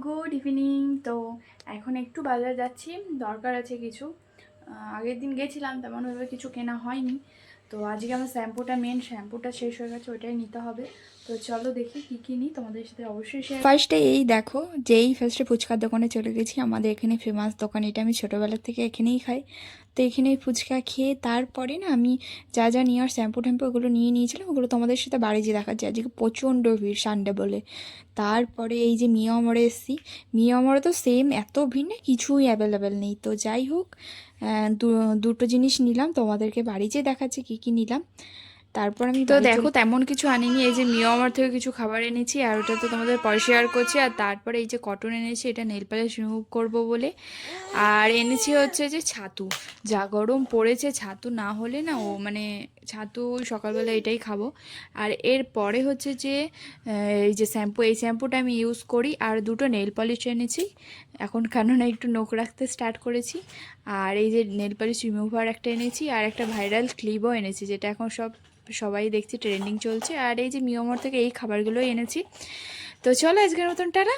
Good evening. তো এখন একটু বাজার যাচ্ছি, দরকার আছে কিছু। আগের দিন গেছিলাম, তেমনভাবে কিছু কেনা হয়নি। তো আজকে আমার শ্যাম্পুটা শেষ হয়ে গেছে, ওইটাই নিতে হবে। তো চলো দেখি কী কী নিই, তোমাদের সাথে অবশ্যই শেয়ার। ফার্স্টে এই দেখো, ফার্স্টে ফুচকার দোকানে চলে গেছি। আমাদের এখানে ফেমাস দোকান এটা, আমি ছোটোবেলা থেকে এখানেই খাই। তো এখানে ফুচকা খেয়ে তারপরে না আমি যা যা নেওয়ার শ্যাম্পু ট্যাম্পু ওগুলো নিয়ে নিয়েছিলাম, ওগুলো তোমাদের সাথে বাড়ি যেয়ে দেখাচ্ছি। আজকে প্রচণ্ড ভিড় সানডে বলে। তারপরে এই যে মিয়ামরে এসছি, মিয়ামরে তো সেম এত ভিড় না, কিছুই অ্যাভেলেবেল নেই। তো যাই হোক, দুটো জিনিস নিলাম, তোমাদেরকে বাড়ি যেয়ে দেখাচ্ছি কী কী নিলাম। তারপর আমি তো দেখো তেমন কিছু আনিনি, এই যে মিয়ামার থেকে কিছু খাবার এনেছি, আর ওটা তো তোমাদের পরে শেয়ার করছি। আর তারপরে এই যে কটন এনেছি, এটা নেল পালিশ রিমুভ করবো বলে। আর এনেছি হচ্ছে যে ছাতু, যা গরম পড়েছে, ছাতু না হলে না মানে ছাতু সকালবেলা এটাই খাবো। আর এর পরে হচ্ছে যে এই যে এই শ্যাম্পুটা আমি ইউজ করি। আর দুটো নেল পলিশ এনেছি এখন, কেননা একটু নখ রাখতে স্টার্ট করেছি। আর এই যে নেল পলিশ রিমুভার একটা এনেছি, আর একটা ভাইরাল ক্লিপও এনেছি, যেটা এখন সবাই দেখছি ট্রেন্ডিং চলছে। আর এই যে মিওমর থেকে এই খাবারগুলোই এনেছি। তো চলো আজকের মতন টাটা।